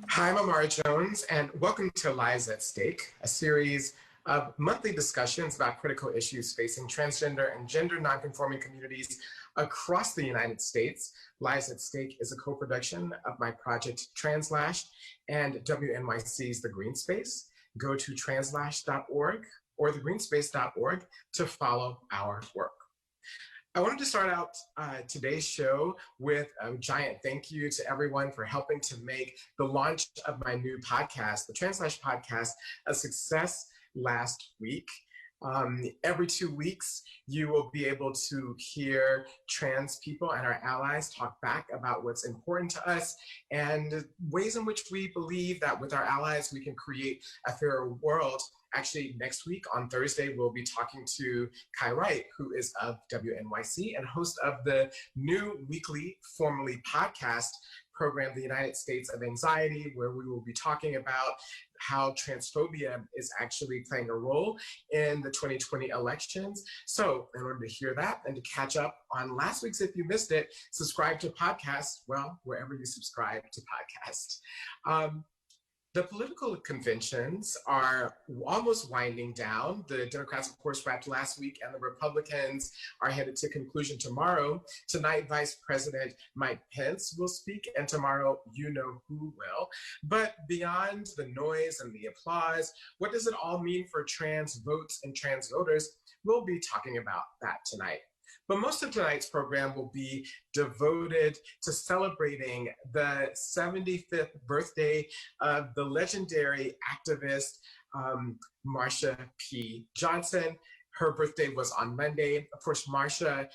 Hi, I'm Imara Jones, and welcome to Lives at Stake, a series of monthly discussions about critical issues facing transgender and gender nonconforming communities across the United States. Lives at Stake is a co-production of my project Translash and WNYC's The Greene Space. Go to translash.org or thegreenspace.org to follow our work. I wanted to start out today's show with a giant thank you to everyone for helping to make the launch of my new podcast, the Translash podcast, a success last week. Every 2 weeks, you will be able to hear trans people and our allies talk back about what's important to us and ways in which we believe that with our allies, we can create a fairer world. Actually, next week on Thursday, we'll be talking to Kai Wright, who is of WNYC and host of the new weekly, formerly podcast program, The United States of Anxiety, where we will be talking about how transphobia is actually playing a role in the 2020 elections. So in order to hear that and to catch up on last week's, if you missed it, subscribe to podcasts, well, wherever you subscribe to podcasts. The political conventions are almost winding down. The Democrats, of course, wrapped last week, and the Republicans are headed to conclusion tomorrow. Tonight, Vice President Mike Pence will speak, and tomorrow, you know who will. But beyond the noise and the applause, what does it all mean for trans votes and trans voters? We'll be talking about that tonight. But most of tonight's program will be devoted to celebrating the 75th birthday of the legendary activist Marsha P. Johnson. Her birthday was on Monday. Of course, Marcia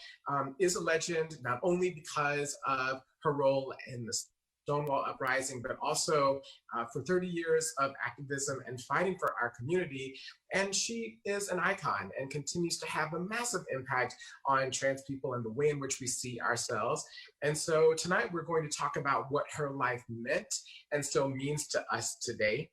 is a legend, not only because of her role in the Stonewall Uprising, but also for 30 years of activism and fighting for our community. And she is an icon and continues to have a massive impact on trans people and the way in which we see ourselves. And so tonight we're going to talk about what her life meant and still means to us today.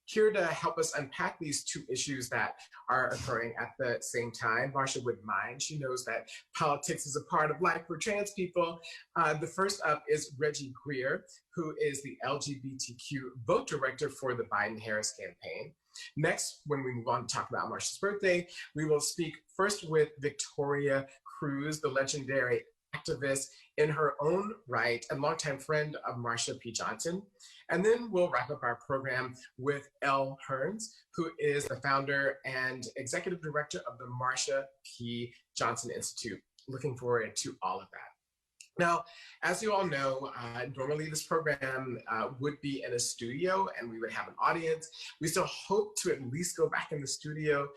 Here to help us unpack these two issues that are occurring at the same time, Marcia wouldn't mind. She knows that politics is a part of life for trans people. The first up is Reginald Greer, who is the LGBTQ Vote Director for the Biden-Harris campaign. Next, when we move on to talk about Marcia's birthday, we will speak first with Victoria Cruz, the legendary activist in her own right and longtime friend of Marsha P. Johnson. And then we'll wrap up our program with Elle Hearns, who is the founder and executive director of the Marsha P. Johnson Institute. Looking forward to all of that. Now, as you all know, normally this program would be in a studio and we would have an audience. We still hope to at least go back in the studio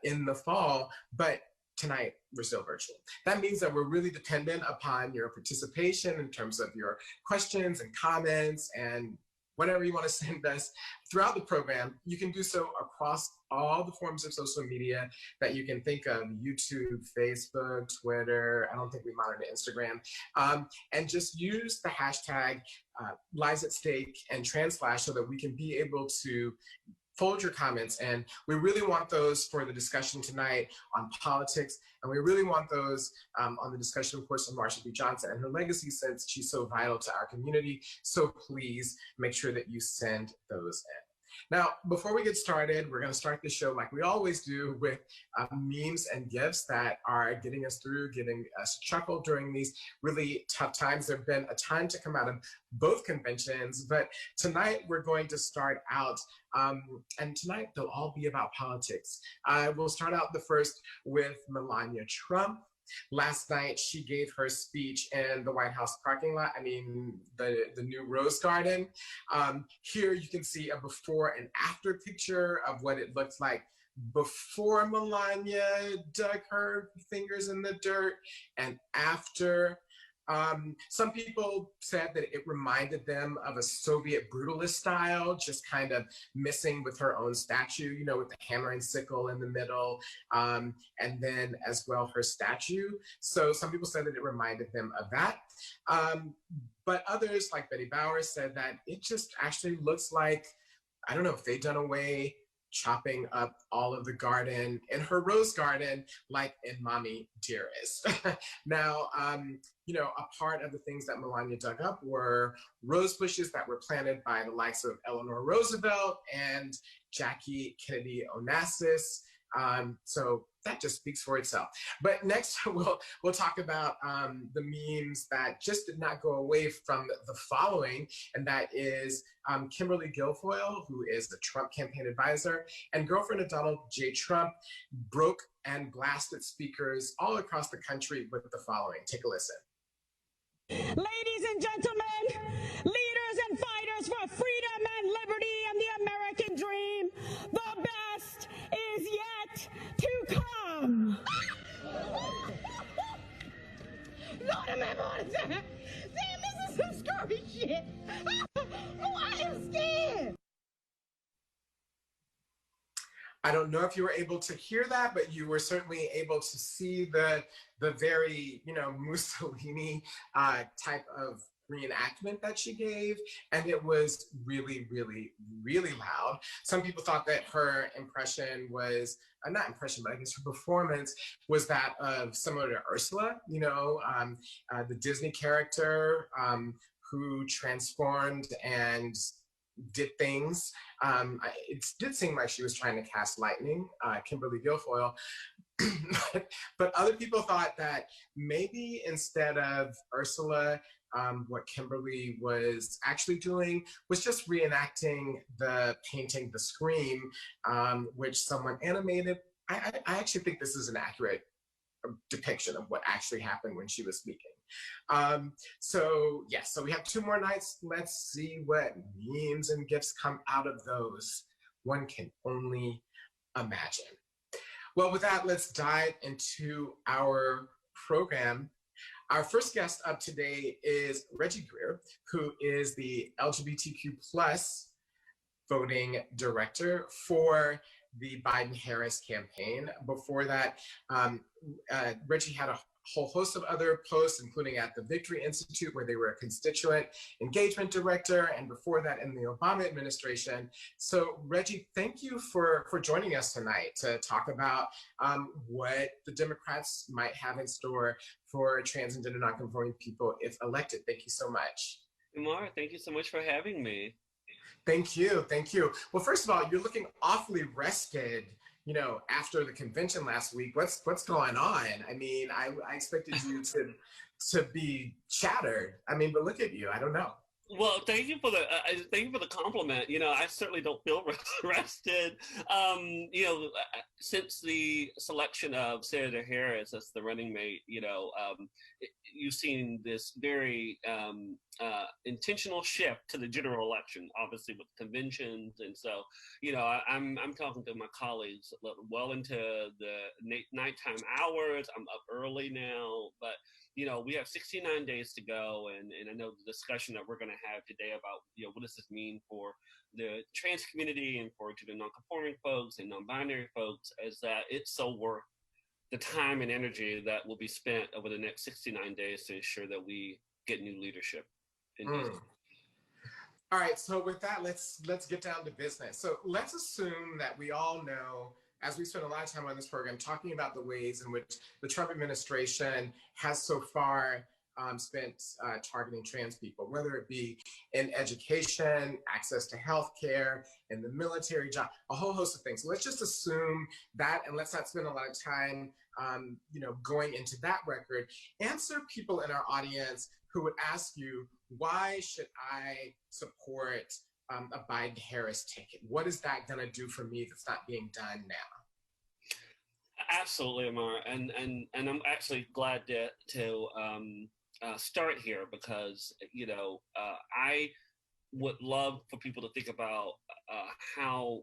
in the fall, but tonight, we're still virtual. That means that we're really dependent upon your participation in terms of your questions and comments and whatever you want to send us throughout the program. You can do so across all the forms of social media that you can think of: YouTube, Facebook, Twitter. I don't think we monitor Instagram. And just use the hashtag Lives at Stake and Translash so that we can be able to fold your comments, and we really want those for the discussion tonight on politics, and we really want those on the discussion, of course, of Marsha P. Johnson and her legacy, since she's so vital to our community. So please make sure that you send those in. Now, before we get started, we're going to start the show like we always do with memes and gifs that are getting us through, getting us chuckle during these really tough times. There have been a ton to come out of both conventions, but tonight we're going to start out, and tonight they'll all be about politics. We'll start out the first with Melania Trump. Last night, she gave her speech in the White House parking lot, the new Rose Garden. Here you can see a before and after picture of what it looks like before Melania dug her fingers in the dirt and after. Some people said that it reminded them of a Soviet brutalist style, just kind of missing with her own statue, you know, with the hammer and sickle in the middle, and then as well her statue. So some people said that it reminded them of that. But others, like Betty Bowers, said that it just actually looks like, I don't know, if they'd done away chopping up all of the garden in her rose garden, like in Mommy Dearest. Now, a part of the things that Melania dug up were rose bushes that were planted by the likes of Eleanor Roosevelt and Jackie Kennedy Onassis. So that just speaks for itself. But next, we'll talk about the memes that just did not go away from the following, and that is Kimberly Guilfoyle, who is the Trump campaign advisor, and girlfriend of Donald J. Trump, broke and blasted speakers all across the country with the following. Take a listen. Ladies and gentlemen, leaders and fighters for freedom and liberty and the American dream, the best is yet to come. Lord have mercy. Damn, this is some scurvy shit. Oh, I am scared. I don't know if you were able to hear that, but you were certainly able to see the very, Mussolini type of reenactment that she gave. And it was really, really, really loud. Some people thought that her impression was, not impression, but I guess her performance was that of similar to Ursula, the Disney character who transformed and did things. It did seem like she was trying to cast lightning, Kimberly Guilfoyle. But other people thought that maybe instead of Ursula, what Kimberly was actually doing was just reenacting the painting The Scream, which someone animated. I actually think this is an accurate depiction of what actually happened when she was speaking. So we have 2 more nights. Let's see what memes and gifts come out of those. One can only imagine. Well, with that, let's dive into our program. Our first guest up today is Reggie Greer, who is the LGBTQ plus voting director for the Biden-Harris campaign. Before that, Reggie had a whole host of other posts, including at the Victory Institute, where they were a constituent engagement director, and before that in the Obama administration. So Reggie, thank you for joining us tonight to talk about what the Democrats might have in store for trans and gender nonconforming people if elected. Thank you so much. Imara, thank you so much for having me. Thank you. Well, first of all, you're looking awfully rested, after the convention last week. What's going on? I mean, I expected you to be shattered. I mean, but look at you. I don't know. Well, thank you for the compliment. I certainly don't feel rested. Since the selection of Senator Harris as the running mate, you've seen this very intentional shift to the general election, obviously with conventions, and so I'm talking to my colleagues well into the nighttime hours. I'm up early now, but we have 69 days to go, and I know the discussion that we're going to have today about what does this mean for the trans community and for gender nonconforming folks and non-binary folks, is that it's so worth the time and energy that will be spent over the next 69 days to ensure that we get new leadership. All right, so with that, let's get down to business. So let's assume that we all know, as we spent a lot of time on this program talking about the ways in which the Trump administration has so far spent targeting trans people, whether it be in education, access to healthcare, in the military, job, a whole host of things. So let's just assume that, and let's not spend a lot of time, going into that record. Answer people in our audience who would ask you, why should I support a Biden-Harris ticket? What is that going to do for me that's not being done now? Absolutely, Amar, and I'm actually glad to start here because I would love for people to think about how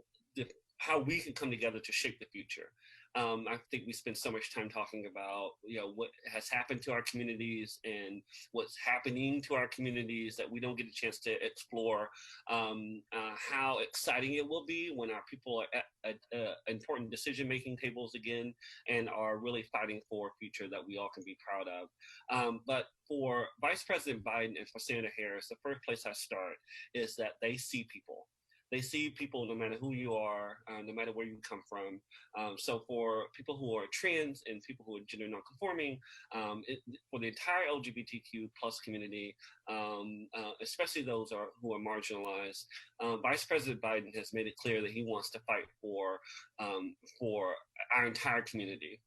we can come together to shape the future. I think we spend so much time talking about what has happened to our communities and what's happening to our communities that we don't get a chance to explore how exciting it will be when our people are at important decision-making tables again and are really fighting for a future that we all can be proud of. But for Vice President Biden and for Senator Harris, the first place I start is that they see people. They see people no matter who you are, no matter where you come from. So for people who are trans and people who are gender nonconforming, for the entire LGBTQ plus community, especially those who are marginalized, Vice President Biden has made it clear that he wants to fight for our entire community.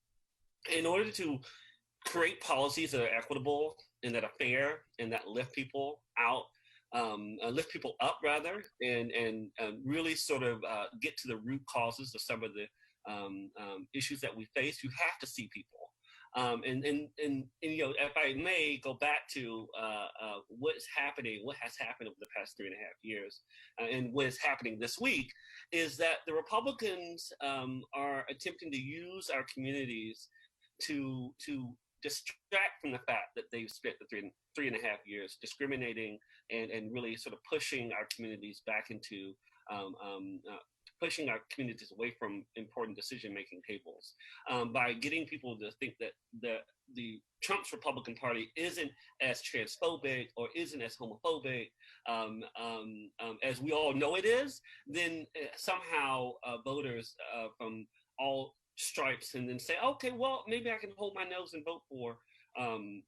In order to create policies that are equitable and that are fair and that lift people out, lift people up rather, and really sort of get to the root causes of some of the issues that we face, you have to see people. And you know, if I may go back to what has happened over the past 3.5 years, and what is happening this week, is that the Republicans are attempting to use our communities to distract from the fact that they've spent the 3.5 years discriminating and really sort of pushing our communities back into pushing our communities away from important decision-making tables, by getting people to think that the Trump's Republican Party isn't as transphobic or isn't as homophobic as we all know it is. Then somehow voters from all stripes and then say, okay, well, maybe I can hold my nose and vote for them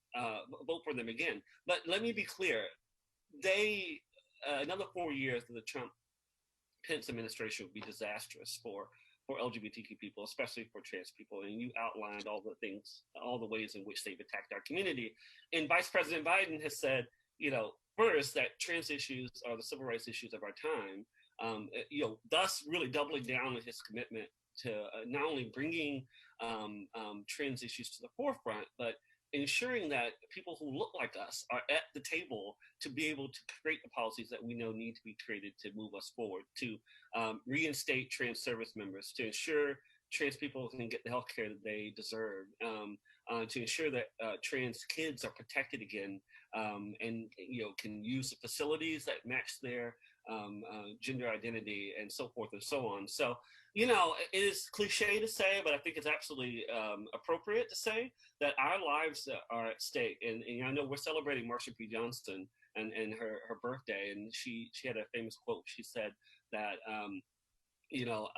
again. But let me be clear, another 4 years of the Trump-Pence administration would be disastrous for LGBTQ people, especially for trans people. And you outlined all the ways in which they've attacked our community. And Vice President Biden has said, you know, first, that trans issues are the civil rights issues of our time, you know, thus really doubling down on his commitment to not only bringing trans issues to the forefront, but ensuring that people who look like us are at the table to be able to create the policies that we know need to be created to move us forward, to reinstate trans service members, to ensure trans people can get the health care that they deserve, to ensure that trans kids are protected again, and you know, can use the facilities that match their gender identity, and so forth and so on. So, you know, it is cliche to say, but I think it's absolutely appropriate to say that our lives are at stake. And I know we're celebrating Marsha P. Johnston and her birthday, and she had a famous quote. She said that, you know,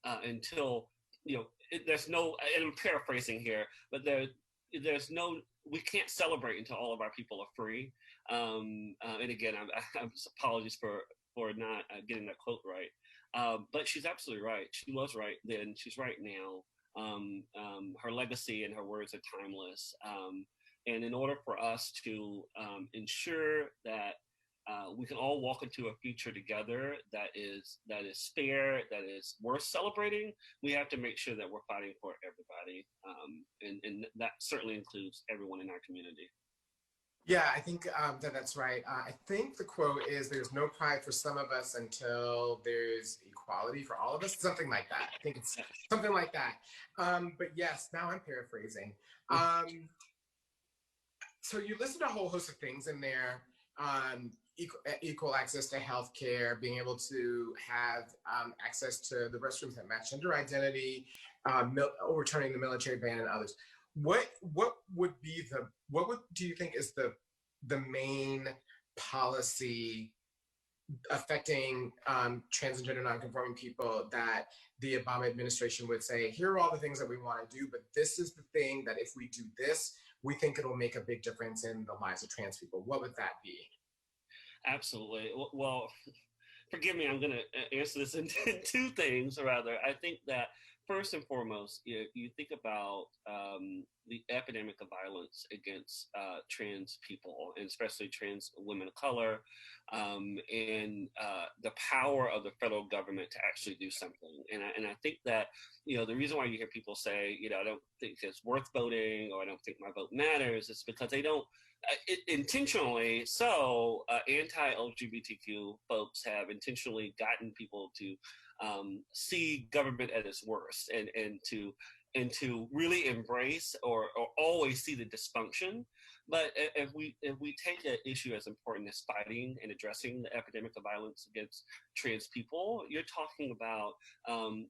until, you know, there's no, and I'm paraphrasing here, but there's no, we can't celebrate until all of our people are free. And again, I'm apologies for not getting that quote right. But she's absolutely right. She was right then. She's right now. Her legacy and her words are timeless. And in order for us to ensure that we can all walk into a future together that is fair, that is worth celebrating, we have to make sure that we're fighting for everybody. And that certainly includes everyone in our community. Yeah, I think that's right. I think the quote is, there's no pride for some of us until there's equality for all of us, something like that. I think it's something like that. But yes, now I'm paraphrasing. So you listed a whole host of things in there. Equal access to healthcare, being able to have access to the restrooms that match gender identity, overturning the military ban, and others. What do you think is the main policy affecting trans and gender nonconforming people that the Obama administration would say, here are all the things that we want to do, but this is the thing that if we do this, we think it'll make a big difference in the lives of trans people? What would that be? Absolutely. Well, forgive me, I'm going to answer this in two things, rather. I think that first and foremost, you think about the epidemic of violence against trans people, and especially trans women of color, and the power of the federal government to actually do something. And I think that, you know, the reason why you hear people say, you know, I don't think it's worth voting, or I don't think my vote matters, is because they don't, intentionally so, anti-LGBTQ folks have intentionally gotten people to see government at its worst, and to really embrace or always see the dysfunction. But if we take an issue as important as fighting and addressing the epidemic of violence against trans people, you're talking about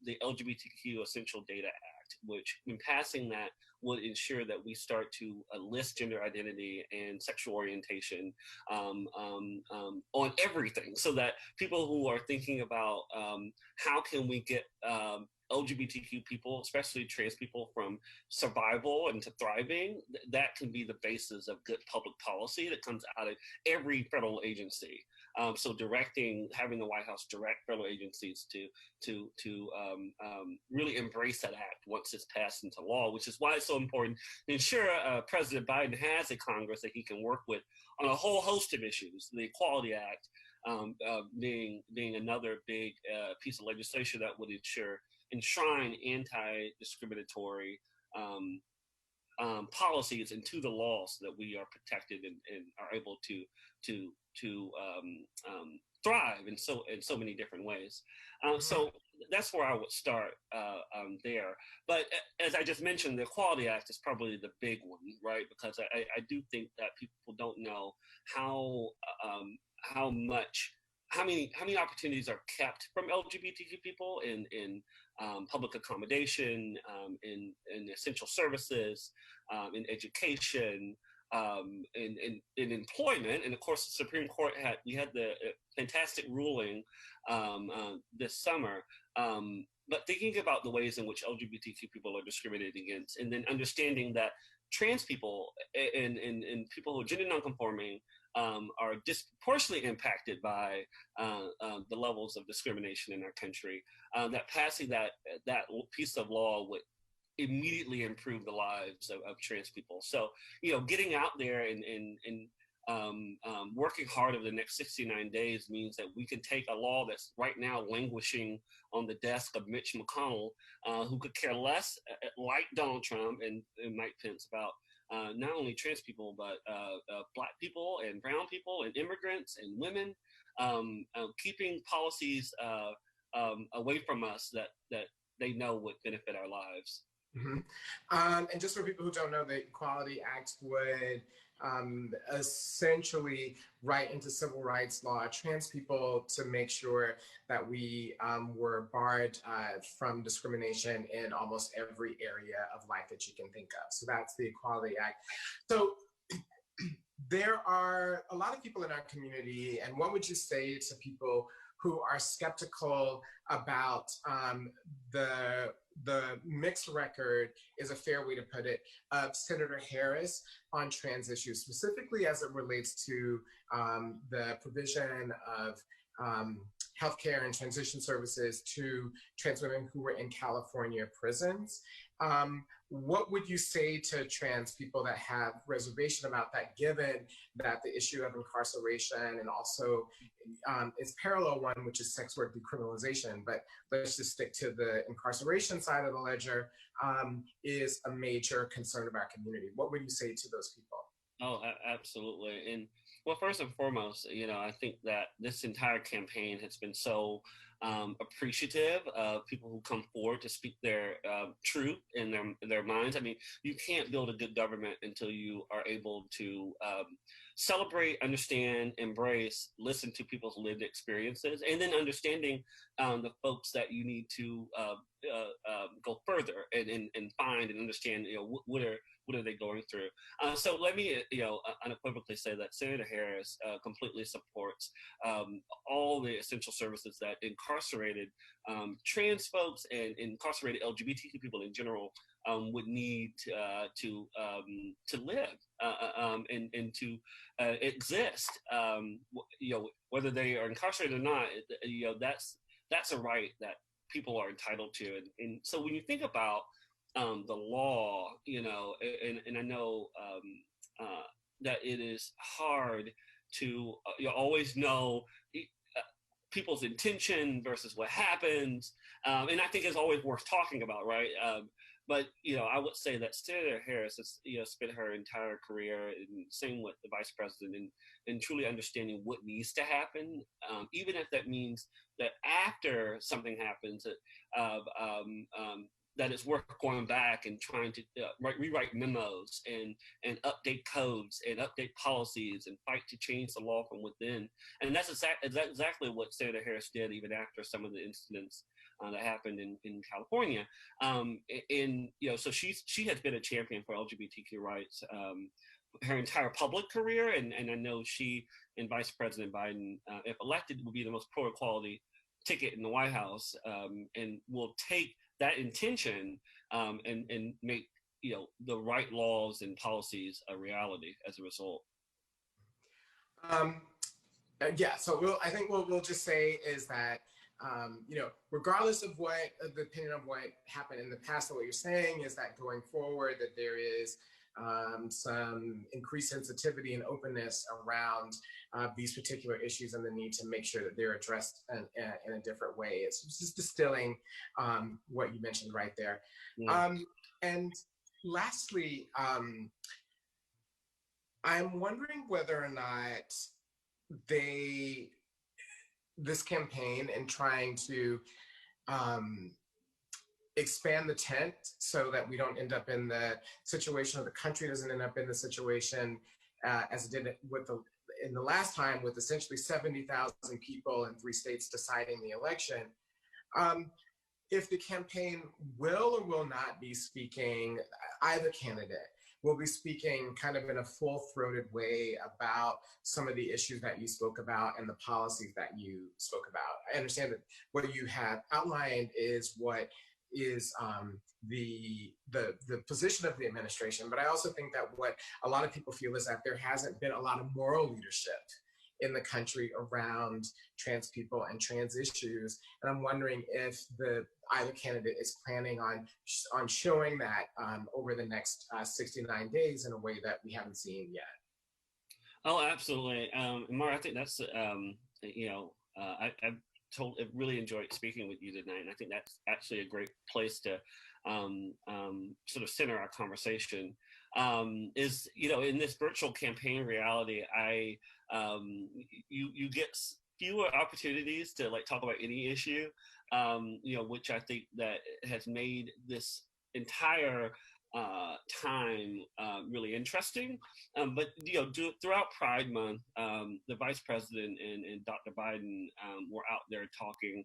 the LGBTQ Essential Data Act. Act, which in passing that would ensure that we start to list gender identity and sexual orientation on everything, so that people who are thinking about how can we get LGBTQ people, especially trans people, from survival into thriving, that can be the basis of good public policy that comes out of every federal agency. So having the White House direct federal agencies to really embrace that act once it's passed into law, which is why it's so important to ensure President Biden has a Congress that he can work with on a whole host of issues. The Equality Act being another big piece of legislation that would enshrine anti-discriminatory policies into the law, so that we are protected and are able to thrive in so many different ways. So that's where I would start there. But as I just mentioned, the Equality Act is probably the big one, right? Because I do think that people don't know how many opportunities are kept from LGBTQ people in public accommodation, in essential services, in education, in employment. And of course, the Supreme Court had the fantastic ruling this summer. But thinking about the ways in which LGBTQ people are discriminated against, and then understanding that trans people and people who are gender nonconforming are disproportionately impacted by the levels of discrimination in our country, that passing that piece of law would immediately improve the lives of trans people. So, getting out there and working hard over the next 69 days means that we can take a law that's right now languishing on the desk of Mitch McConnell, who could care less, like Donald Trump and Mike Pence, about not only trans people, but Black people and brown people and immigrants and women, keeping policies away from us that they know would benefit our lives. Mm-hmm. And just for people who don't know, the Equality Act would essentially write into civil rights law trans people to make sure that we were barred from discrimination in almost every area of life that you can think of. So that's the Equality Act. So there are a lot of people in our community, and what would you say to people who are skeptical about the mixed record, is a fair way to put it, of Senator Harris on trans issues, specifically as it relates to the provision of healthcare and transition services to trans women who were in California prisons? What would you say to trans people that have reservation about that, given that the issue of incarceration and also its parallel one, which is sex work decriminalization, but let's just stick to the incarceration side of the ledger, is a major concern of our community? What would you say to those people? Oh, absolutely. And well, first and foremost, I think that this entire campaign has been so appreciative of people who come forward to speak their truth in their minds. I mean, you can't build a good government until you are able to celebrate, understand, embrace, listen to people's lived experiences, and then understanding the folks that you need to go further and find and understand, what are they going through? So let me, unequivocally say that Senator Harris completely supports all the essential services that incarcerated trans folks and incarcerated LGBTQ people in general would need to live and to exist. Whether they are incarcerated or not, that's a right that people are entitled to. And so when you think about the law, and I know that it is hard to always know people's intention versus what happens, and I think it's always worth talking about, right? But I would say that Senator Harris has spent her entire career, and same with the vice president, in truly understanding what needs to happen, even if that means that after something happens, that it's worth going back and trying to rewrite memos and update codes and update policies and fight to change the law from within. And that's exactly what Senator Harris did even after some of the incidents that happened in California. So she has been a champion for LGBTQ rights her entire public career, and I know she and Vice President Biden, if elected, will be the most pro-equality ticket in the White House, and will take that intention and make the right laws and policies a reality as a result. Yeah, so I think what we'll just say is that regardless of the opinion of what happened in the past, what you're saying is that going forward, that there is some increased sensitivity and openness around these particular issues and the need to make sure that they're addressed in a different way. It's just distilling what you mentioned right there. Yeah. And lastly, I'm wondering whether or not this campaign and trying to expand the tent so that we don't end up in the situation, or the country doesn't end up in the situation as it did in the last time, with essentially 70,000 people in 3 states deciding the election. If the campaign will or will not be speaking, either candidate will be speaking kind of in a full-throated way about some of the issues that you spoke about and the policies that you spoke about. I understand that what you have outlined is what is the position of the administration, but I also think that what a lot of people feel is that there hasn't been a lot of moral leadership in the country around trans people and trans issues. And I'm wondering if either candidate is planning on showing that over the next 69 days in a way that we haven't seen yet. Oh, absolutely. Imara, I think that's, I've really enjoyed speaking with you tonight. And I think that's actually a great place to sort of center our conversation. Is, in this virtual campaign reality, you get fewer opportunities to talk about any issue, which I think that has made this entire time really interesting. But throughout Pride Month, the Vice President and Dr. Biden were out there talking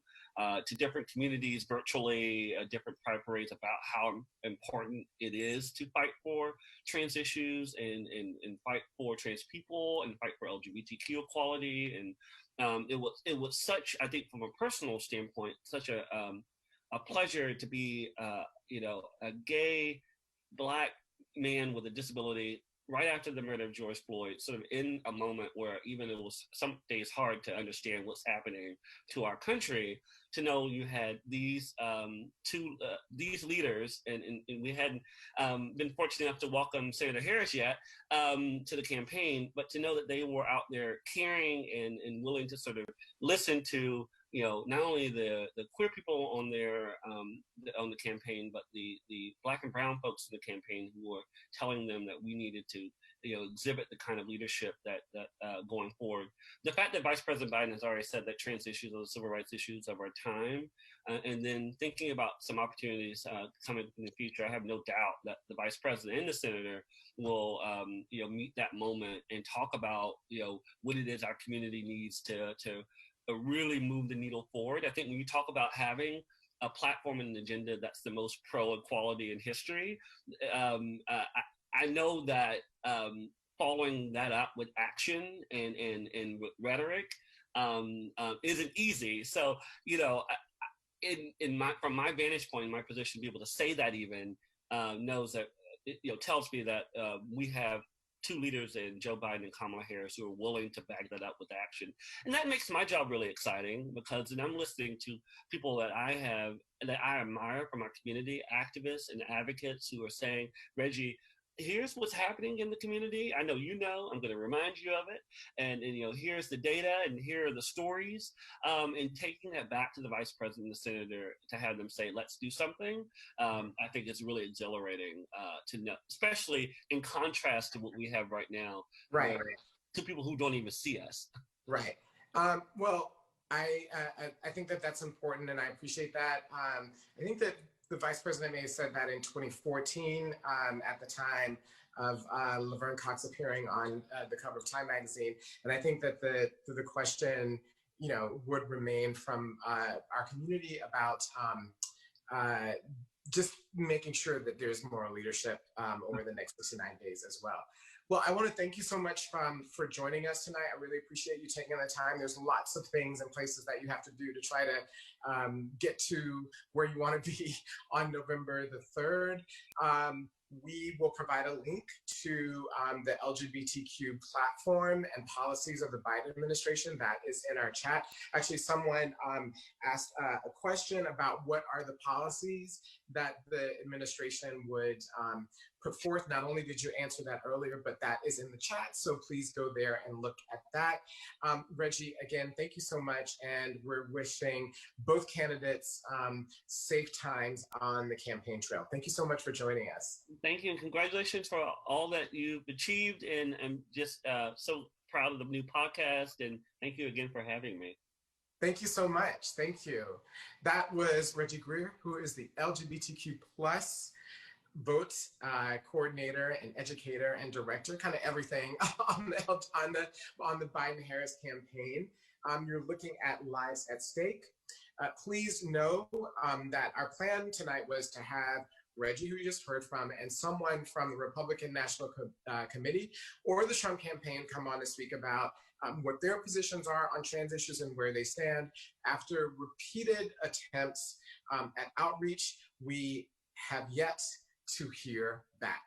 to different communities virtually, different pride parades, about how important it is to fight for trans issues and fight for trans people and fight for LGBTQ equality. And it was such, I think, from a personal standpoint, such a pleasure to be a gay Black man with a disability right after the murder of George Floyd, sort of in a moment where even it was some days hard to understand what's happening to our country, to know you had these these leaders, and we hadn't been fortunate enough to welcome Senator Harris yet to the campaign, but to know that they were out there caring and willing to sort of listen to not only the queer people on the campaign, but the Black and brown folks in the campaign who were telling them that we needed to exhibit the kind of leadership that going forward. The fact that Vice President Biden has already said that trans issues are the civil rights issues of our time, and then thinking about some opportunities coming in the future, I have no doubt that the Vice President and the Senator will meet that moment and talk about what it is our community needs to really move the needle forward. I think when you talk about having a platform and an agenda that's the most pro-equality in history, I know that following that up with action and with rhetoric isn't easy. So, from my vantage point, my position, to be able to say that even knows that, tells me that we have 2 leaders in Joe Biden and Kamala Harris who are willing to back that up with action. And that makes my job really exciting, because then I'm listening to people that I admire from our community, activists and advocates, who are saying, Reggie, here's what's happening in the community. I know I'm going to remind you of it. And here's the data, and here are the stories. And taking that back to the Vice President and the Senator to have them say, let's do something, I think it's really exhilarating to know, especially in contrast to what we have right now. Right. To people who don't even see us. Right. Well, I think that that's important, and I appreciate that. I think that the Vice President may have said that in 2014 at the time of Laverne Cox appearing on the cover of Time magazine. And I think that the question would remain from our community about just making sure that there's more leadership over the next 69 days as well. Well, I want to thank you so much for joining us tonight. I really appreciate you taking the time. There's lots of things and places that you have to do to try to get to where you want to be on November the 3rd. We will provide a link to the LGBTQ platform and policies of the Biden administration that is in our chat. Actually, someone asked a question about what are the policies that the administration would put forth. Not only did you answer that earlier, but that is in the chat. So please go there and look at that. Reggie, again, thank you so much. And we're wishing both candidates safe times on the campaign trail. Thank you so much for joining us. Thank you, and congratulations for all that you've achieved, and I'm just so proud of the new podcast, and thank you again for having me. Thank you so much. Thank you. That was Reggie Greer, who is the LGBTQ plus vote coordinator and educator and director, kind of everything on the Biden-Harris campaign. You're looking at Lives at Stake. Please know that our plan tonight was to have Reggie, who you just heard from, and someone from the Republican National Committee or the Trump campaign come on to speak about what their positions are on trans issues and where they stand. After repeated attempts at outreach, we have yet to hear back.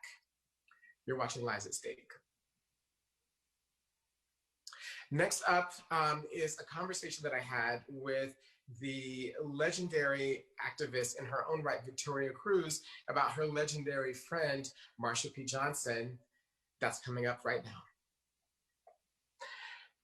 You're watching Lives at Stake. Next up is a conversation that I had with the legendary activist in her own right, Victoria Cruz, about her legendary friend, Marsha P. Johnson. That's coming up right now.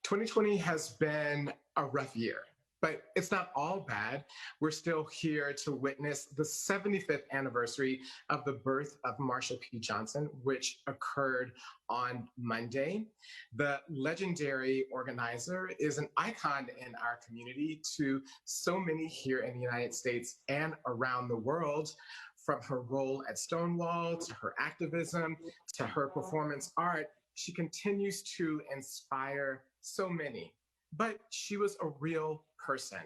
2020 has been a rough year, but it's not all bad. We're still here to witness the 75th anniversary of the birth of Marsha P. Johnson, which occurred on Monday. The legendary organizer is an icon in our community to so many here in the United States and around the world. From her role at Stonewall, to her activism, to her performance art, she continues to inspire so many. But she was a real person.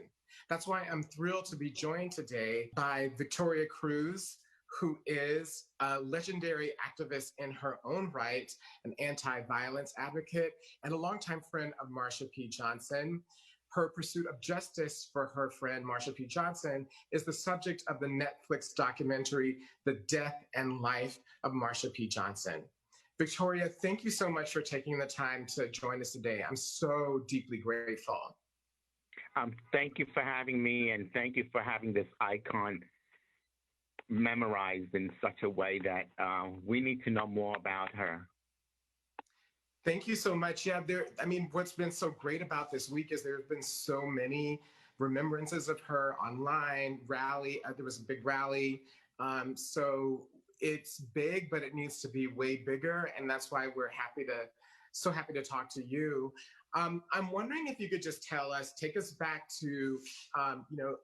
That's why I'm thrilled to be joined today by Victoria Cruz, who is a legendary activist in her own right, an anti-violence advocate, and a longtime friend of Marsha P. Johnson. Her pursuit of justice for her friend Marsha P. Johnson is the subject of the Netflix documentary, The Death and Life of Marsha P. Johnson. Victoria, thank you so much for taking the time to join us today. I'm so deeply grateful. Thank you for having me, and thank you for having this icon memorized in such a way that we need to know more about her. Thank you so much. Yeah, what's been so great about this week is there have been so many remembrances of her online, there was a big rally. So it's big, but it needs to be way bigger. And that's why we're so happy to talk to you. I'm wondering if you could just take us back to,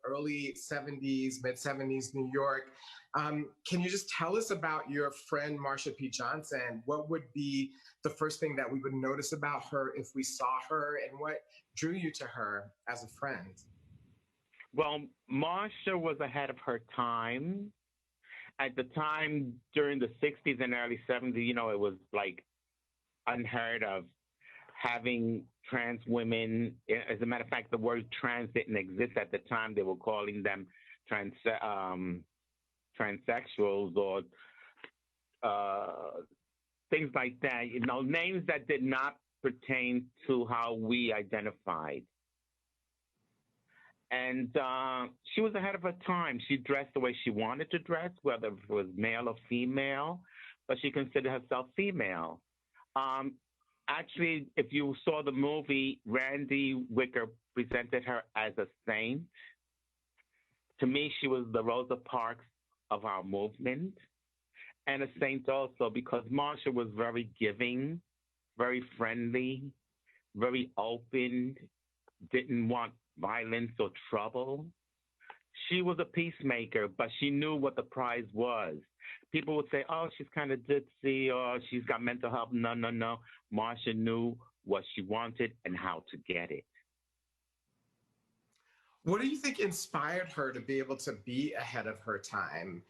early 70s, mid 70s, New York. Can you just tell us about your friend, Marsha P. Johnson? What would be the first thing that we would notice about her if we saw her, and what drew you to her as a friend? Well, Marsha was ahead of her time. At the time, during the 60s and early 70s, it was like unheard of having trans women. As a matter of fact, the word trans didn't exist at the time. They were calling them transsexuals or things like that. Names that did not pertain to how we identified. And she was ahead of her time. She dressed the way she wanted to dress, whether it was male or female, but she considered herself female. Actually, if you saw the movie, Randy Wicker presented her as a saint. To me, she was the Rosa Parks of our movement, and a saint also because Marsha was very giving, very friendly, very open, didn't want violence or trouble. She was a peacemaker, but she knew what the prize was. People would say, oh, she's kind of ditzy or she's got mental health. No. Marsha knew what she wanted and how to get it. What do you think inspired her to be able to be ahead of her time?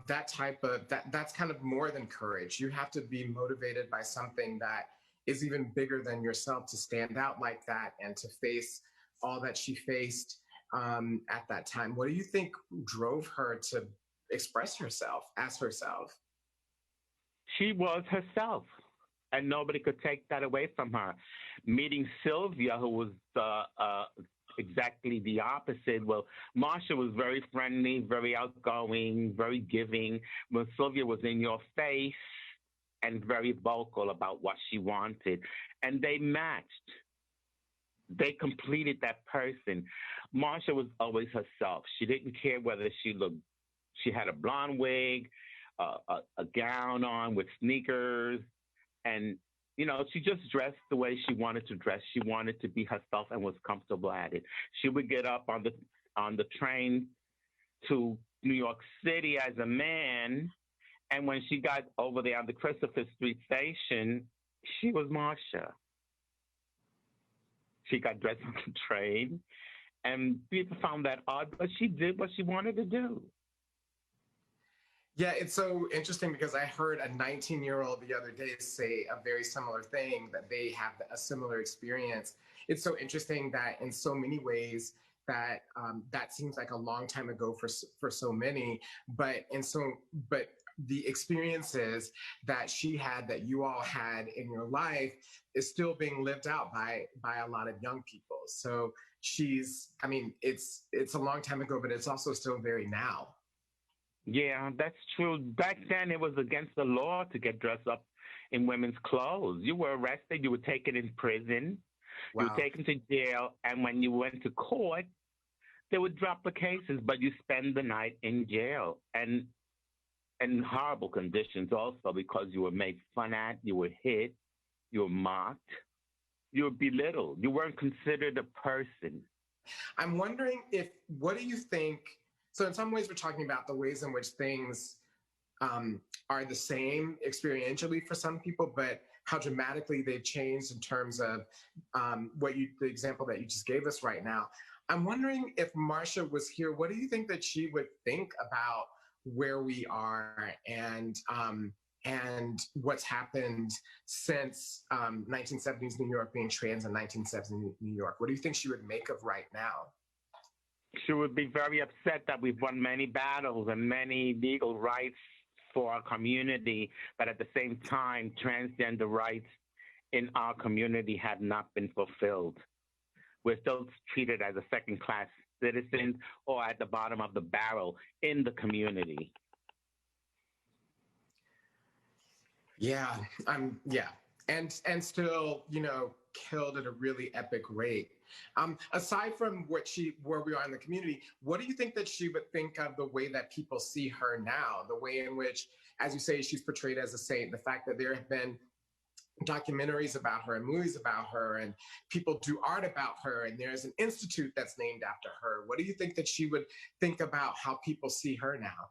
That type of that's kind of more than courage. You have to be motivated by something that is even bigger than yourself to stand out like that and to face all that she faced at that time. What do you think drove her to express herself as herself? She was herself, and nobody could take that away from her. Meeting Sylvia, who was exactly the opposite. Well, Marcia was very friendly, very outgoing, very giving. Well, Sylvia was in your face and very vocal about what she wanted. And they matched. They completed that person. Marcia was always herself. She didn't care whether she had a blonde wig, a gown on with sneakers, and she just dressed the way she wanted to dress. She wanted to be herself and was comfortable at it. She would get up on the train to New York City as a man, and when she got over there on the Christopher Street station, she was Marcia. She got dressed on the train, and people found that odd, but she did what she wanted to do. Yeah, it's so interesting because I heard a 19-year-old the other day say a very similar thing, that they have a similar experience. It's so interesting that in so many ways that that seems like a long time ago for so many, but the experiences that she had, that you all had in your life, is still being lived out by a lot of young people. So it's a long time ago, but it's also still very now. Yeah, that's true. Back then, it was against the law to get dressed up in women's clothes. You were arrested, you were taken in prison, Wow. You were taken to jail, and when you went to court, they would drop the cases, but you spend the night in jail and in horrible conditions also, because you were made fun at, you were hit, you were mocked, you were belittled. You weren't considered a person. I'm wondering what do you think? So in some ways, we're talking about the ways in which things are the same experientially for some people, but how dramatically they've changed in terms of the example that you just gave us right now. I'm wondering if Marcia was here, what do you think that she would think about where we are and what's happened since 1970s New York being trans in 1970s New York? What do you think she would make of right now? She would be very upset that we've won many battles and many legal rights for our community, but at the same time, transgender rights in our community have not been fulfilled. We're still treated as a second-class citizen or at the bottom of the barrel in the community. Yeah, and still, killed at a really epic rate. Aside from where we are in the community, what do you think that she would think of the way that people see her now, the way in which, as you say, she's portrayed as a saint, the fact that there have been documentaries about her and movies about her and people do art about her and there's an institute that's named after her. What do you think that she would think about how people see her now?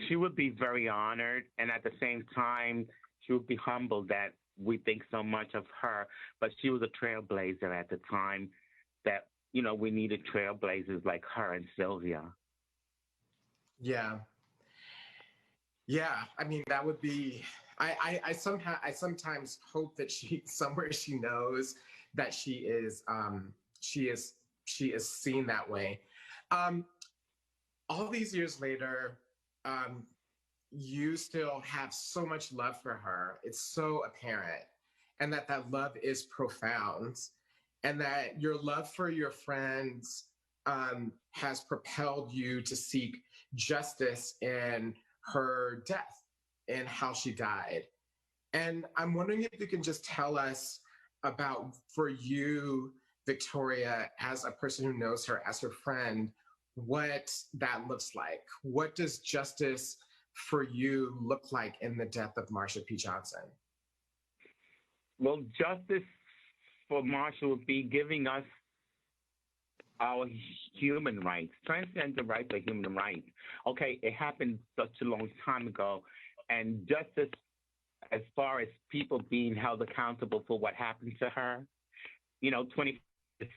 She would be very honored, and at the same time, she would be humbled that we think so much of her, but she was a trailblazer at the time that, we needed trailblazers like her and Sylvia. Yeah. Yeah, I mean, that would be, I sometimes hope that somewhere she knows that she is seen that way. All these years later, you still have so much love for her. It's so apparent, and that love is profound, and that your love for your friends has propelled you to seek justice in her death and how she died. And I'm wondering if you can just tell us about, for you, Victoria, as a person who knows her, as her friend, what that looks like. What does justice for you look like in the death of Marsha P. Johnson? Well, justice for Marsha would be giving us our human rights. Transgender rights are human rights. Okay, it happened such a long time ago, and justice as far as people being held accountable for what happened to her, 25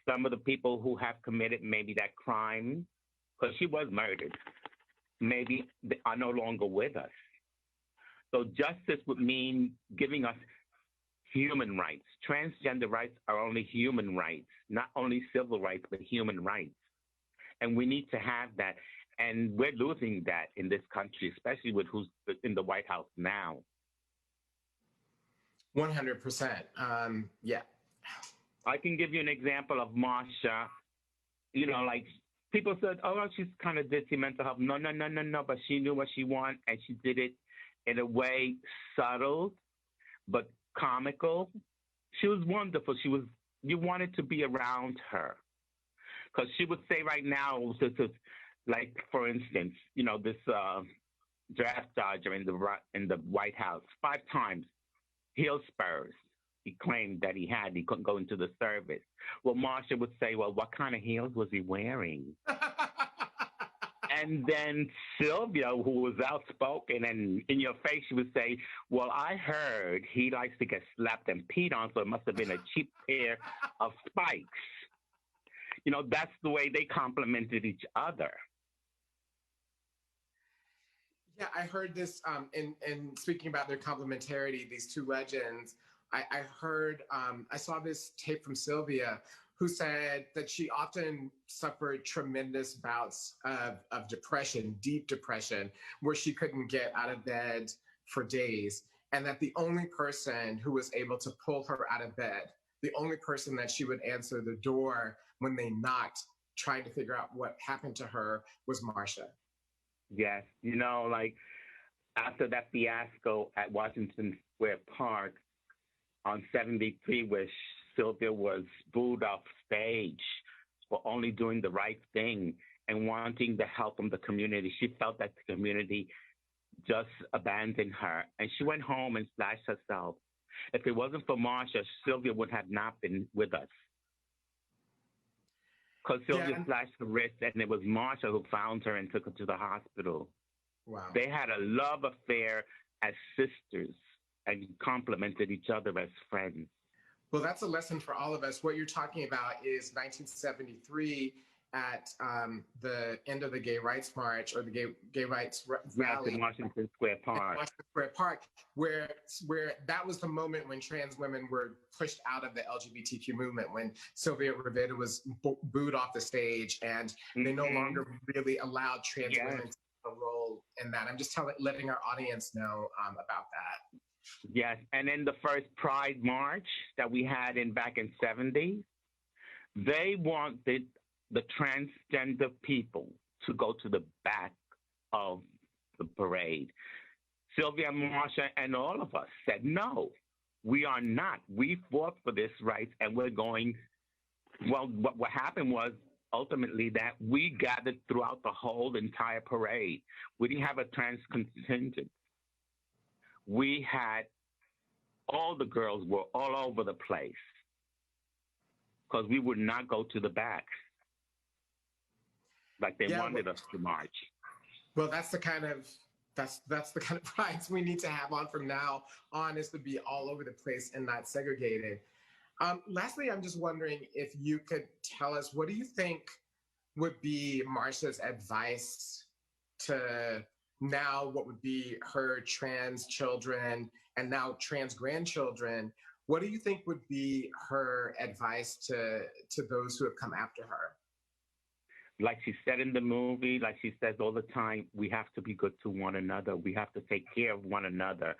some of the people who have committed maybe that crime, because she was murdered, maybe they are no longer with us. So justice would mean giving us human rights. Transgender rights are only human rights, not only civil rights, but human rights. And we need to have that. And we're losing that in this country, especially with who's in the White House now. 100%. Yeah. I can give you an example of Marcia. You know, like people said, oh, she's kind of ditzy mental health. No. But she knew what she wanted, and she did it in a way subtle, but comical. She was wonderful. You wanted to be around her. Because she would say right now, like, for instance, you know, this draft dodger in the White House, 5 times, heel spurs. He claimed that he couldn't go into the service. Well, Marcia would say, well, what kind of heels was he wearing? And then Sylvia, who was outspoken and in your face, she would say, well, I heard he likes to get slapped and peed on, so it must have been a cheap pair of spikes. You know, that's the way they complimented each other. Yeah, I heard this in speaking about their complementarity, these two legends. I heard, I saw this tape from Sylvia, who said that she often suffered tremendous bouts of depression, deep depression, where she couldn't get out of bed for days. And that the only person who was able to pull her out of bed, the only person that she would answer the door when they knocked, trying to figure out what happened to her, was Marcia. Yes. You know, like after that fiasco at Washington Square Park on 73, where Sylvia was booed off stage for only doing the right thing and wanting the help from the community, she felt that the community just abandoned her. And she went home and slashed herself. If it wasn't for Marcia, Sylvia would have not been with us. Because Sylvia slashed her wrist, and it was Marcia who found her and took her to the hospital. Wow. They had a love affair as sisters and complimented each other as friends. Well, that's a lesson for all of us. What you're talking about is 1973 at the end of the Gay Rights March, or the Gay Rights Rally in Washington Square Park. Washington Square Park, where that was the moment when trans women were pushed out of the LGBTQ movement, when Sylvia Rivera was booed off the stage, and they no longer really allowed trans women to have a role in that. I'm just letting our audience know about that. Yes, and in the first Pride March that we had back in 70, they wanted the transgender people to go to the back of the parade. Sylvia, Marcia, and all of us said, no, we are not. We fought for this right, and we're going. Well, what happened was ultimately that we gathered throughout the whole entire parade. We didn't have a trans contingent. We had all the girls were all over the place because we would not go to the back like they wanted us to march. Well, that's the kind of prides we need to have on from now on, is to be all over the place and not segregated. Lastly, I'm just wondering if you could tell us, what do you think would be Marcia's advice to now what would be her trans children and now trans grandchildren? What do you think would be her advice to those who have come after her? Like she said in the movie, like she says all the time, we have to be good to one another. We have to take care of one another.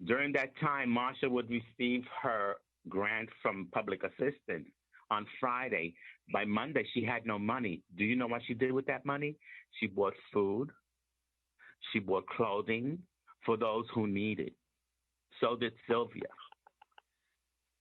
During that time, Marcia would receive her grant from public assistance on Friday. By Monday, she had no money. Do you know what she did with that money? She bought food. She bought clothing for those who need it. So did Sylvia.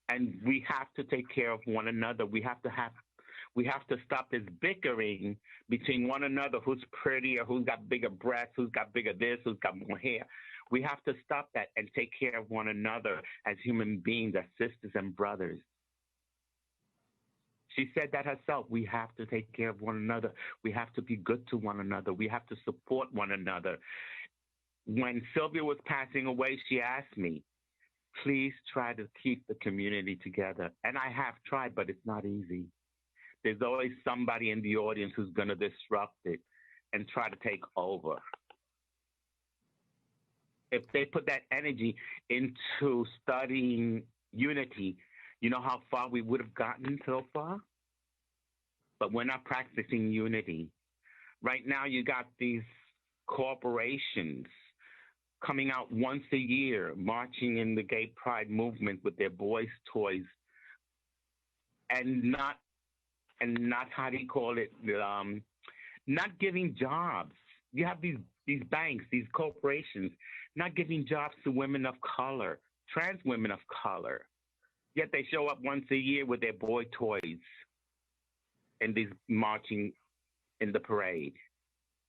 And we have to take care of one another. We have to stop this bickering between one another, who's prettier, who's got bigger breasts, who's got bigger this, who's got more hair. We have to stop that and take care of one another as human beings, as sisters and brothers. She said that herself. We have to take care of one another. We have to be good to one another. We have to support one another. When Sylvia was passing away, she asked me, please try to keep the community together. And I have tried, but it's not easy. there's always somebody in the audience who's going to disrupt it and try to take over. If they put that energy into studying unity, you know how far we would have gotten so far? But we're not practicing unity. Right now, you got these corporations coming out once a year, marching in the gay pride movement with their boys' toys, and not how do you call it? Not giving jobs. You have these banks, these corporations, not giving jobs to women of color, trans women of color. Yet they show up once a year with their boy toys and these marching in the parade.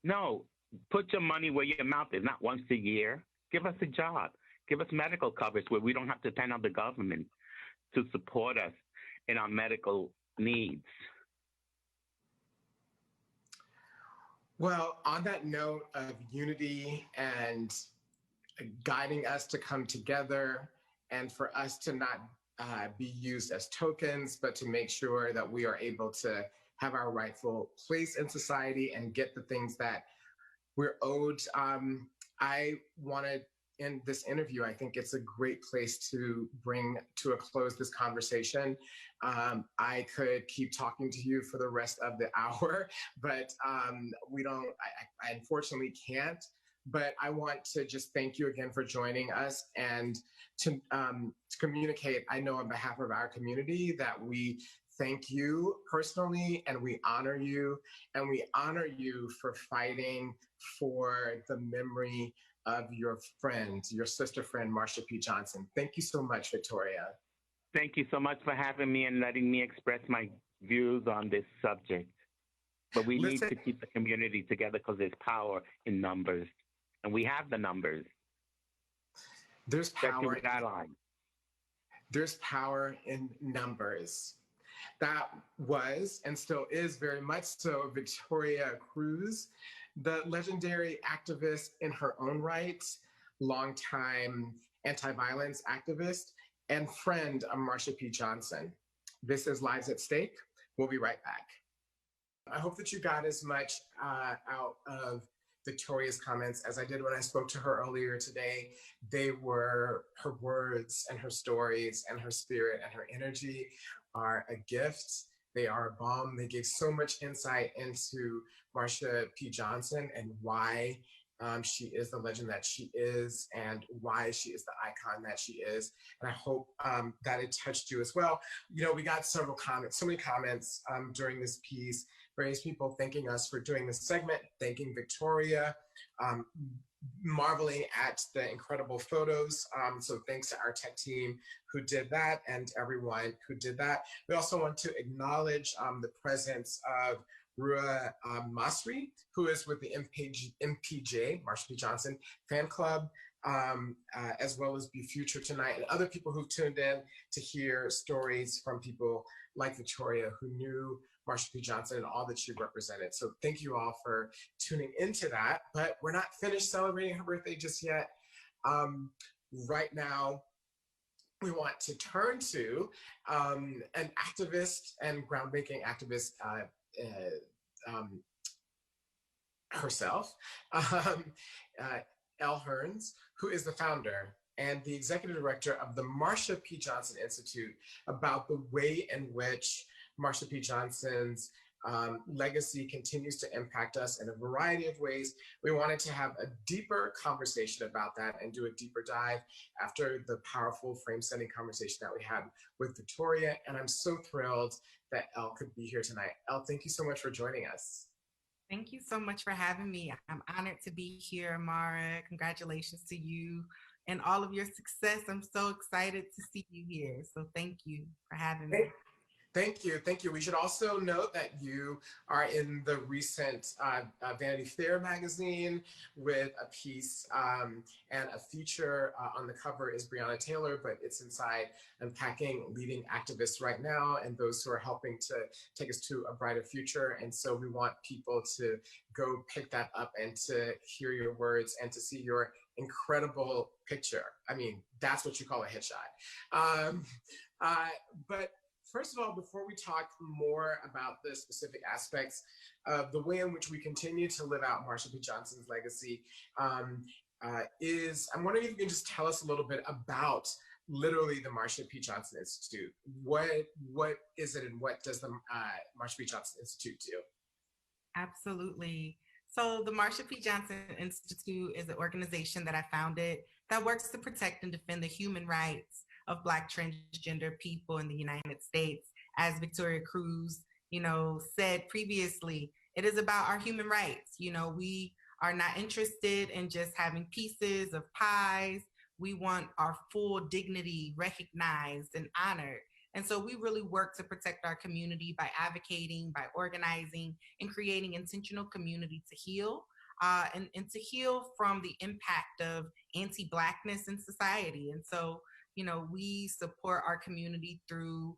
No, put your money where your mouth is, not once a year. Give us a job. Give us medical coverage where we don't have to depend on the government to support us in our medical needs. Well, on that note of unity and guiding us to come together and for us to not be used as tokens, but to make sure that we are able to have our rightful place in society and get the things that we're owed. I want to end this interview. I think it's a great place to bring to a close this conversation. I could keep talking to you for the rest of the hour, but I unfortunately can't. But I want to just thank you again for joining us and to communicate, I know on behalf of our community, that we thank you personally and we honor you. And we honor you for fighting for the memory of your friend, your sister friend, Marsha P. Johnson. Thank you so much, Victoria. Thank you so much for having me and letting me express my views on this subject. But we need to keep the community together because there's power in numbers. And we have the numbers. There's power. There's power in numbers. That was, and still is very much so, Victoria Cruz, the legendary activist in her own right, longtime anti-violence activist, and friend of Marsha P. Johnson. This is Lives at Stake. We'll be right back. I hope that you got as much out of Victoria's comments as I did when I spoke to her earlier today. They were, her words and her stories and her spirit and her energy are a gift. They are a balm. They gave so much insight into Marsha P. Johnson and why she is the legend that she is and why she is the icon that she is. And I hope that it touched you as well. You know, we got several comments, so many comments during this piece, various people thanking us for doing this segment, thanking Victoria, marveling at the incredible photos. So thanks to our tech team who did that and everyone who did that. We also want to acknowledge the presence of Rua Masri, who is with the MPJ, Marsha P. Johnson fan club, as well as Be Future Tonight, and other people who've tuned in to hear stories from people like Victoria who knew Marsha P. Johnson and all that she represented. So thank you all for tuning into that, but we're not finished celebrating her birthday just yet. Right now, we want to turn to an activist and groundbreaking activist herself, Elle Hearns, who is the founder and the executive director of the Marsha P. Johnson Institute, about the way in which Marsha P. Johnson's legacy continues to impact us in a variety of ways. We wanted to have a deeper conversation about that and do a deeper dive after the powerful frame-setting conversation that we had with Victoria. And I'm so thrilled that Elle could be here tonight. Elle, thank you so much for joining us. Thank you so much for having me. I'm honored to be here, Imara. Congratulations to you and all of your success. I'm so excited to see you here. So thank you for having me. Thank you. Thank you. We should also note that you are in the recent Vanity Fair magazine with a piece and a feature. On the cover is Breonna Taylor, but it's inside Unpacking Leading Activists Right Now and those who are helping to take us to a brighter future. And so we want people to go pick that up and to hear your words and to see your incredible picture. I mean, that's what you call a headshot. But first of all, before we talk more about the specific aspects of the way in which we continue to live out Marsha P. Johnson's legacy, I'm wondering if you can just tell us a little bit about literally the Marsha P. Johnson Institute. What is it, and what does the Marsha P. Johnson Institute do? Absolutely. So the Marsha P. Johnson Institute is an organization that I founded that works to protect and defend the human rights of Black transgender people in the United States. As Victoria Cruz, said previously, it is about our human rights. We are not interested in just having pieces of pies. We want our full dignity recognized and honored. And so we really work to protect our community by advocating, by organizing, and creating intentional community to heal, and to heal from the impact of anti-Blackness in society. And so, we support our community through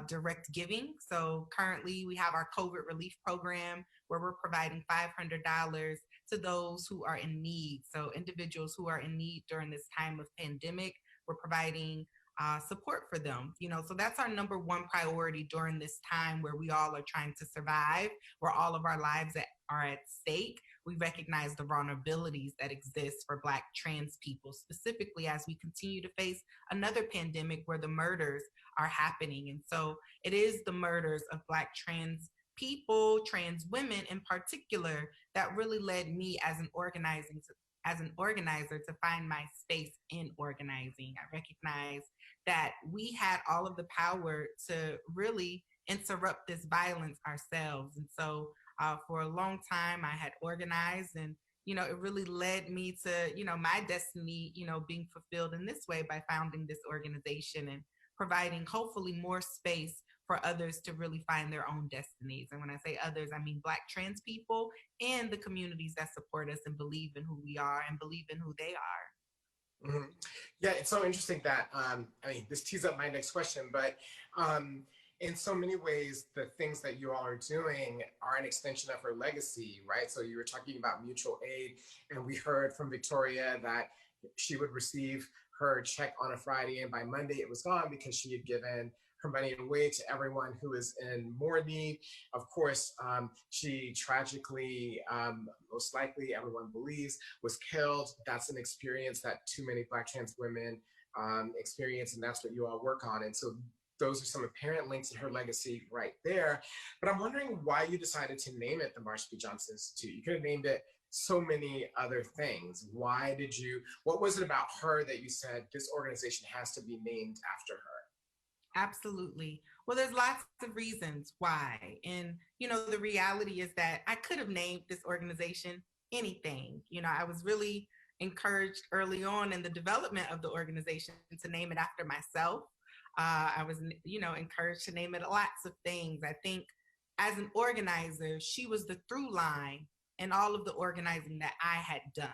direct giving. So currently we have our COVID relief program where we're providing $500 to those who are in need. So individuals who are in need during this time of pandemic, we're providing support for them. So that's our number one priority during this time where we all are trying to survive, where all of our lives are at stake. We recognize the vulnerabilities that exist for Black trans people, specifically as we continue to face another pandemic where the murders are happening. And so it is the murders of Black trans people, trans women in particular, that really led me as an organizer to find my space in organizing. I recognize that we had all of the power to really interrupt this violence ourselves. And so for a long time, I had organized, and, it really led me to, my destiny, being fulfilled in this way by founding this organization and providing hopefully more space for others to really find their own destinies. And when I say others, I mean Black trans people and the communities that support us and believe in who we are and believe in who they are. Mm-hmm. Yeah, it's so interesting that, this tees up my next question, but in so many ways, the things that you all are doing are an extension of her legacy, right? So you were talking about mutual aid, and we heard from Victoria that she would receive her check on a Friday, and by Monday it was gone because she had given her money away to everyone who is in more need. Of course, she tragically, most likely everyone believes, was killed. That's an experience that too many Black trans women experience, and that's what you all work on. And so those are some apparent links in her legacy right there. But I'm wondering why you decided to name it the Marsha P. Johnson Institute. You could have named it so many other things. What was it about her that you said this organization has to be named after her? Absolutely. Well, there's lots of reasons why. And, the reality is that I could have named this organization anything. I was really encouraged early on in the development of the organization to name it after myself. I was, encouraged to name it lots of things. I think as an organizer, she was the through line in all of the organizing that I had done.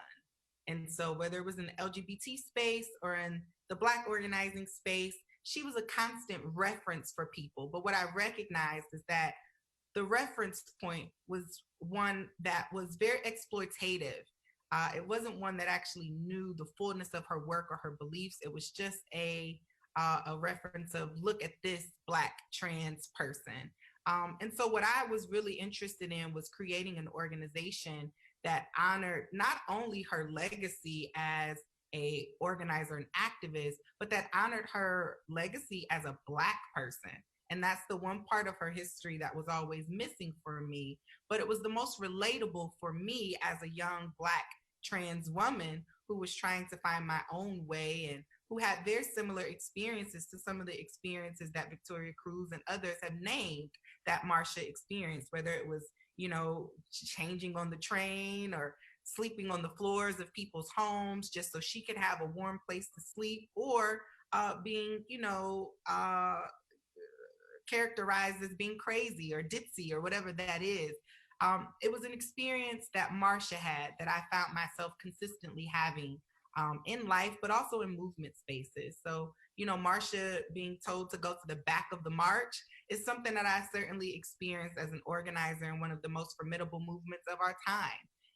And so whether it was in the LGBT space or in the Black organizing space, she was a constant reference for people. But what I recognized is that the reference point was one that was very exploitative. It wasn't one that actually knew the fullness of her work or her beliefs. It was just a reference of, look at this Black trans person. And so what I was really interested in was creating an organization that honored not only her legacy as a organizer and activist, but that honored her legacy as a Black person. And that's the one part of her history that was always missing for me. But it was the most relatable for me as a young Black trans woman who was trying to find my own way and who had very similar experiences to some of the experiences that Victoria Cruz and others have named that Marcia experienced, whether it was, changing on the train or sleeping on the floors of people's homes just so she could have a warm place to sleep, or being, characterized as being crazy or ditzy or whatever that is. It was an experience that Marcia had that I found myself consistently having in life, but also in movement spaces. So, Marcia being told to go to the back of the march is something that I certainly experienced as an organizer in one of the most formidable movements of our time.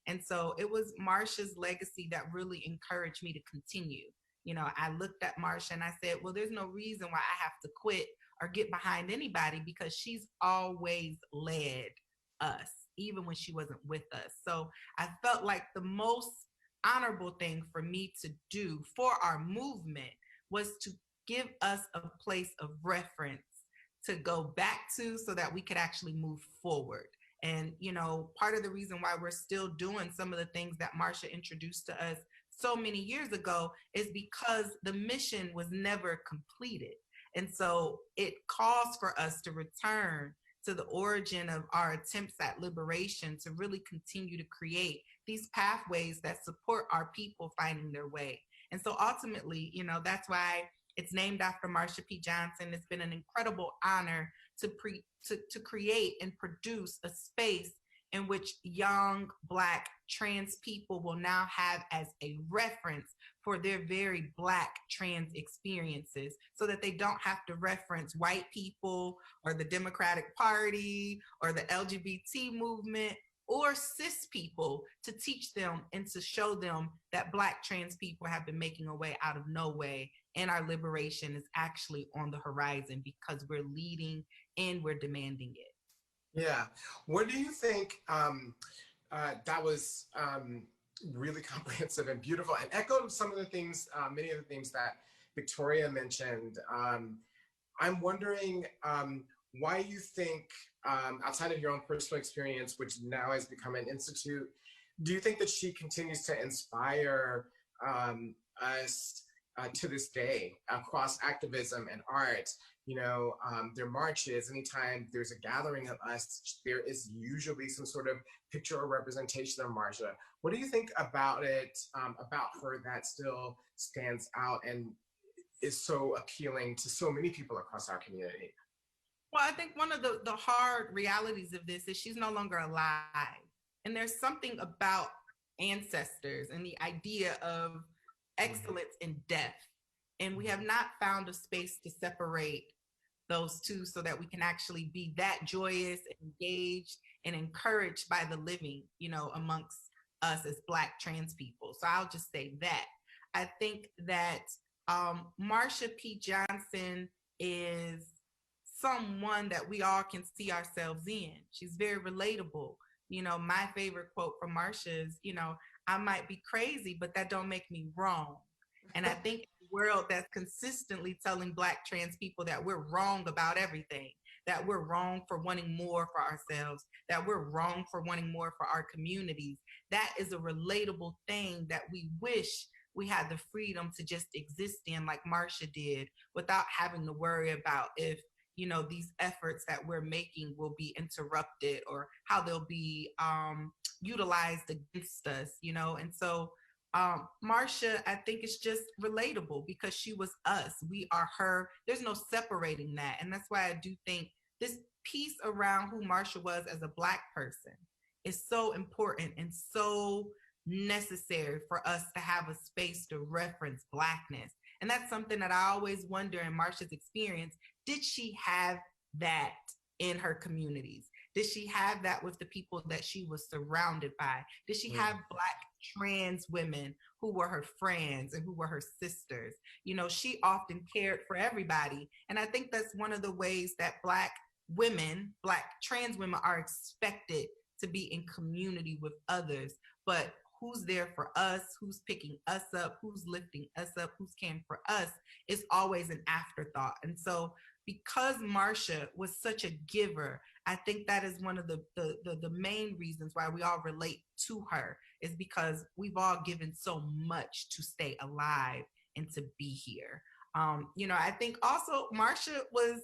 And so it was Marcia's legacy that really encouraged me to continue. I looked at Marcia and I said, well, there's no reason why I have to quit or get behind anybody because she's always led us, even when she wasn't with us. So I felt like the most honorable thing for me to do for our movement was to give us a place of reference to go back to so that we could actually move forward. And, part of the reason why we're still doing some of the things that Marsha introduced to us so many years ago is because the mission was never completed. And so it calls for us to return to the origin of our attempts at liberation, to really continue to create these pathways that support our people finding their way. And so ultimately, that's why it's named after Marsha P. Johnson. It's been an incredible honor to create and produce a space in which young Black trans people will now have as a reference for their very Black trans experiences, so that they don't have to reference white people or the Democratic Party or the LGBT movement or cis people to teach them and to show them that Black trans people have been making a way out of no way, and our liberation is actually on the horizon because we're leading and we're demanding it. Yeah. What do you think? That was really comprehensive and beautiful, and echoed some of the things, many of the things that Victoria mentioned. I'm wondering why you think, outside of your own personal experience, which now has become an institute, do you think that she continues to inspire us to this day across activism and art? There are marches. Anytime there's a gathering of us, there is usually some sort of picture or representation of Marsha. What do you think about it, about her, that still stands out and is so appealing to so many people across our community? Well, I think one of the hard realities of this is she's no longer alive. And there's something about ancestors and the idea of excellence in death. And we have not found a space to separate those two so that we can actually be that joyous, engaged, and encouraged by the living, amongst us as Black trans people. So I'll just say that. I think that Marsha P. Johnson is someone that we all can see ourselves in. She's very relatable. My favorite quote from Marsha is, I might be crazy, but that don't make me wrong. And I think in a world that's consistently telling Black trans people that we're wrong about everything, that we're wrong for wanting more for ourselves, that we're wrong for wanting more for our communities, that is a relatable thing that we wish we had the freedom to just exist in, like Marsha did, without having to worry about if these efforts that we're making will be interrupted or how they'll be utilized against us, And so Marsha, I think, is just relatable because she was us. We are her. There's no separating that. And that's why I do think this piece around who Marsha was as a Black person is so important and so necessary for us to have a space to reference Blackness. And that's something that I always wonder in Marsha's experience. Did she have that in her communities? Did she have that with the people that she was surrounded by? Did she have Black trans women who were her friends and who were her sisters? She often cared for everybody. And I think that's one of the ways that Black women, Black trans women, are expected to be in community with others. But who's there for us, who's picking us up, who's lifting us up, who's came for us is always an afterthought. And so because Marsha was such a giver, I think that is one of the main reasons why we all relate to her, is because we've all given so much to stay alive and to be here. I think also Marsha was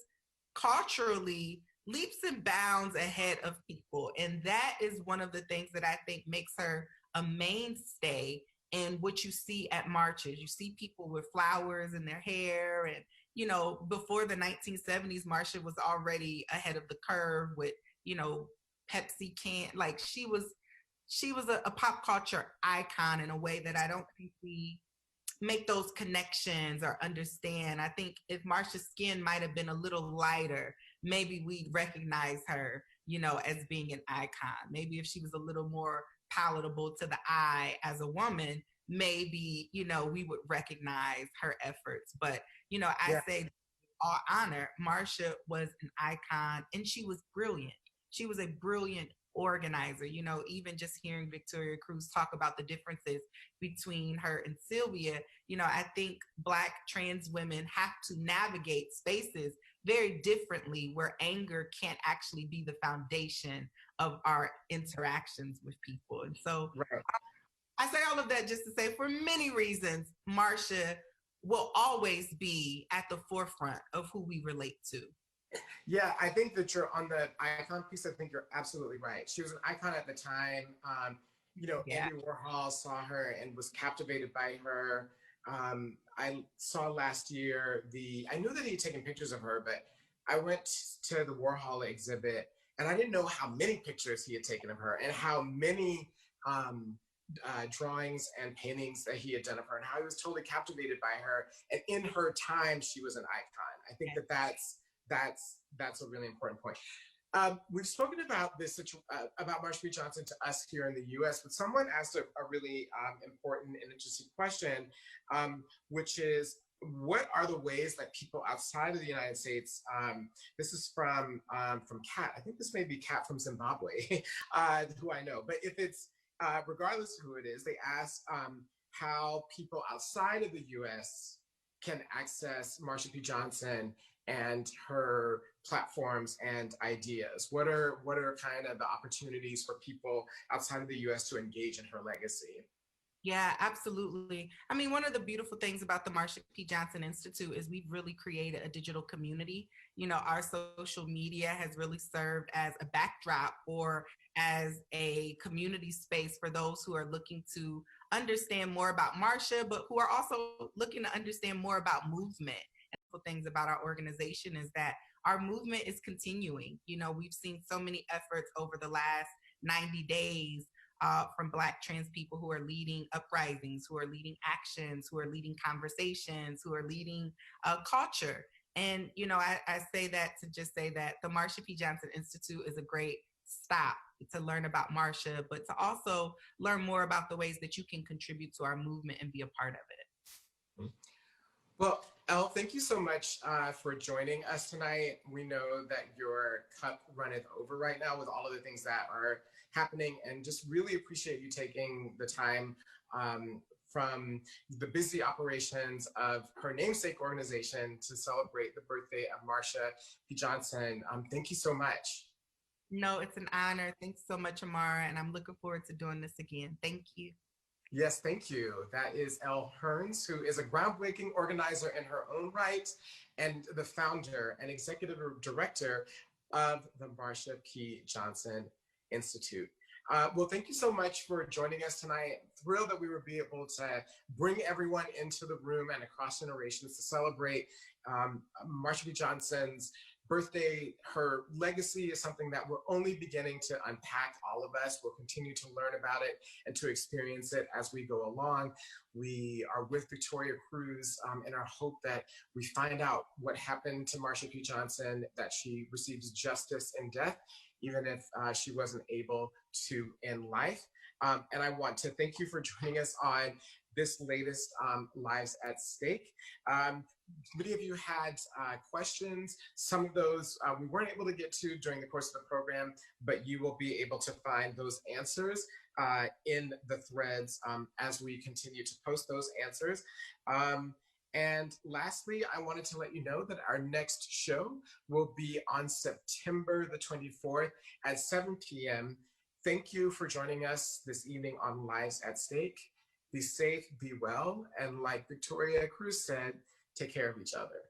culturally leaps and bounds ahead of people. And that is one of the things that I think makes her a mainstay in what you see at marches. You see people with flowers in their hair, and before the 1970s, Marsha was already ahead of the curve with Pepsi can. Like she was a pop culture icon in a way that I don't think we make those connections or understand. I think if Marsha's skin might have been a little lighter, maybe we'd recognize her, as being an icon. Maybe if she was a little more palatable to the eye as a woman, maybe, we would recognize her efforts. But, I say all honor, Marcia was an icon and she was brilliant. She was a brilliant organizer. You know, even just hearing Victoria Cruz talk about the differences between her and Sylvia, you know, I think Black trans women have to navigate spaces very differently where anger can't actually be the foundation of our interactions with people. And so Right. I say all of that just to say, for many reasons, Marcia will always be at the forefront of who we relate to. Yeah, I think that you're on the icon piece. I think you're absolutely right. She was an icon at the time. You know, Yeah. Andy Warhol saw her and was captivated by her. I saw last year I knew that he had taken pictures of her, but I went to the Warhol exhibit and I didn't know how many pictures he had taken of her and how many drawings and paintings that he had done of her and how he was totally captivated by her. And in her time, she was an icon. I think that's a really important point. We've spoken about this about Marsha P. Johnson to us here in the U.S., but someone asked a really important and interesting question, which is, what are the ways that people outside of the United States, this is from Kat, I think this may be Kat from Zimbabwe, who I know, but if it's, regardless of who it is, they ask how people outside of the U.S. can access Marsha P. Johnson and her platforms and ideas. What are kind of the opportunities for people outside of the U.S. to engage in her legacy? Yeah, absolutely. I mean, one of the beautiful things about the Marsha P. Johnson Institute is we've really created a digital community. You know, our social media has really served as a backdrop or as a community space for those who are looking to understand more about Marsha, but who are also looking to understand more about movement. And things about our organization is that our movement is continuing. You know, we've seen so many efforts over the last 90 days from Black trans people who are leading uprisings, who are leading actions, who are leading conversations, who are leading culture. And, you know, I say that to just say that the Marsha P. Johnson Institute is a great stop to learn about Marsha, but to also learn more about the ways that you can contribute to our movement and be a part of it. Well, Elle, thank you so much for joining us tonight. We know that your cup runneth over right now with all of the things that are happening, and just really appreciate you taking the time from the busy operations of her namesake organization to celebrate the birthday of Marsha P. Johnson. Thank you so much. No, it's an honor. Thanks so much, Imara, and I'm looking forward to doing this again. Thank you. Yes, thank you. That is Elle Hearns, who is a groundbreaking organizer in her own right and the founder and executive director of the Marsha P. Johnson Institute. Well, thank you so much for joining us tonight. Thrilled that we would be able to bring everyone into the room and across generations to celebrate Marsha P. Johnson's birthday. Her legacy is something that we're only beginning to unpack, all of us. We'll continue to learn about it and to experience it as we go along. We are with Victoria Cruz in our hope that we find out what happened to Marsha P. Johnson, that she receives justice in death, even if she wasn't able to end life. And I want to thank you for joining us on this latest Lives at Stake. Many of you had questions. Some of those we weren't able to get to during the course of the program, but you will be able to find those answers in the threads as we continue to post those answers. And lastly, I wanted to let you know that our next show will be on September the 24th at 7 p.m. Thank you for joining us this evening on Lives at Stake. Be safe, be well, and like Victoria Cruz said, take care of each other.